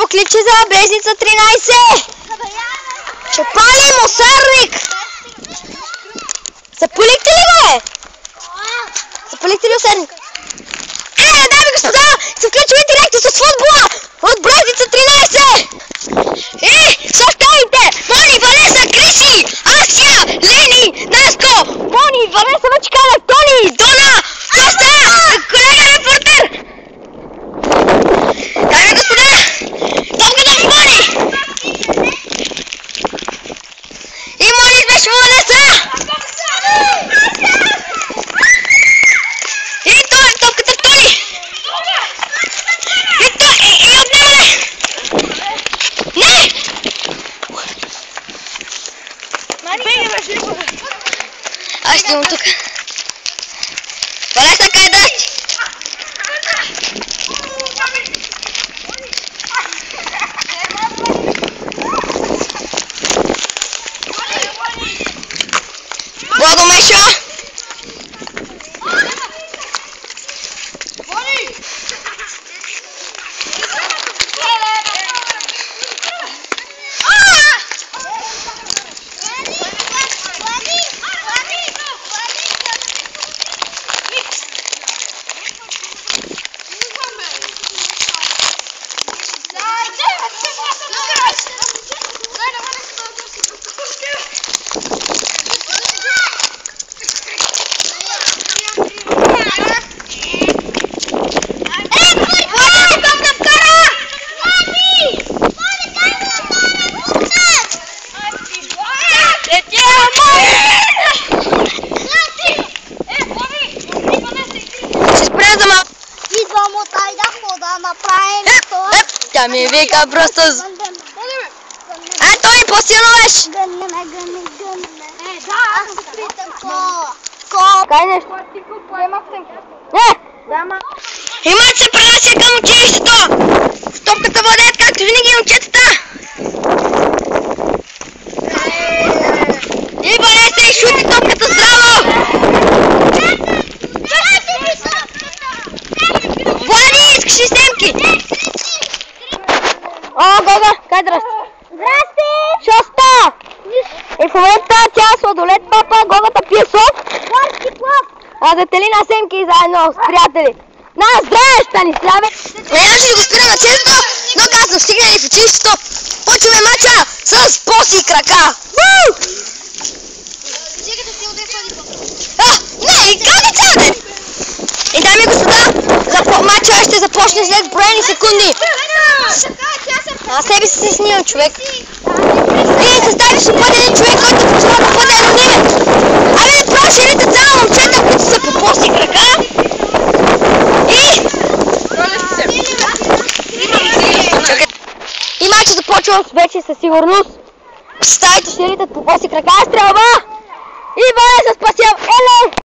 Ново клипче за Брезница 13! Ще пали мусарник! Запалихте ли бе? Запалихте ли мусарник? Дами и господа! Се включва директно с футбола от Брезница 13! Съставите! Бони, Валеса, Криси, Асия, Лени, Наско, Бони, Валеса, Мачкана, Тони, Дона, Коста, колега репортер! Дами и господа! Топката в Бони! И Мони беше в Валеса! И той, топката в Тони! И той, и отнемане! Не! Аз ще имам тук. Валеса, къде да си? Владо Меша! Тя ми вика просто... Тони, по-силно беше! Кай нещо? И мач се пренася към училището! В топката владеят, както винаги, момчетата! И Валеса и шути топката здраво! Влади, искаш ли снимки? О, Гога, кай здрасти? Здрасти! Шоста! И в момента тя сладолет папа, Гогата пие сок. А детели на семки заедно с приятели. На, здраве, Станиславе! Ще си го спира на честото, но късно стигнали в училището. Почваме мача с поси крака. Не, как е цял ден? И дами и господа, мача ще започне след броени секунди. Аз себе си се снимам, човек. И съставиш ще бъде един човек, който почва да бъде анонимен. Абе, направо ще видите цяло момчета, които са по поси крака. И мача започва вече със сигурност. Ставите ще видите по поси крака. Стрелба! И Валеса спасява. Еле!